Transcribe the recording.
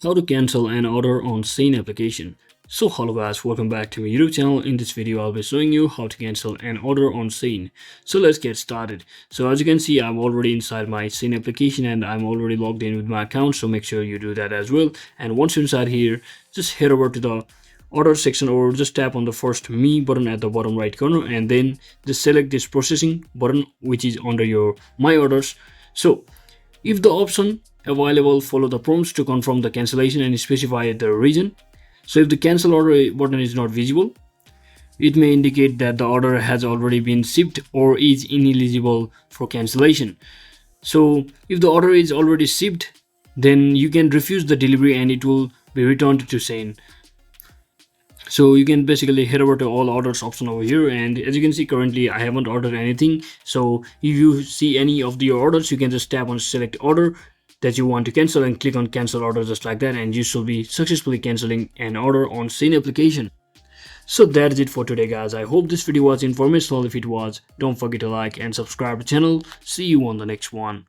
How to cancel an order on SHEIN application. So hello guys, welcome back to my YouTube channel. In this video I'll be showing you how to cancel an order on SHEIN. So let's get started. So as you can see, I'm already inside my SHEIN application and I'm already logged in with my account, so make sure you do that as well. And once you're inside here, just head over to the order section or just tap on the first me button at the bottom right corner and then just select this processing button which is under your my orders. So if the option available, follow the prompts to confirm the cancellation and specify the reason. So if the cancel order button is not visible, it may indicate that the order has already been shipped or is ineligible for cancellation. So if the order is already shipped, then you can refuse the delivery and it will be returned to SHEIN. So you can basically head over to all orders option over here, and as you can see currently I haven't ordered anything. So if you see any of your orders, you can just tap on select order that you want to cancel and click on cancel order just like that, and you should be successfully canceling an order on SHEIN application. So that's it for today guys. I hope this video was informational. If it was, don't forget to like and subscribe to the channel. See you on the next one.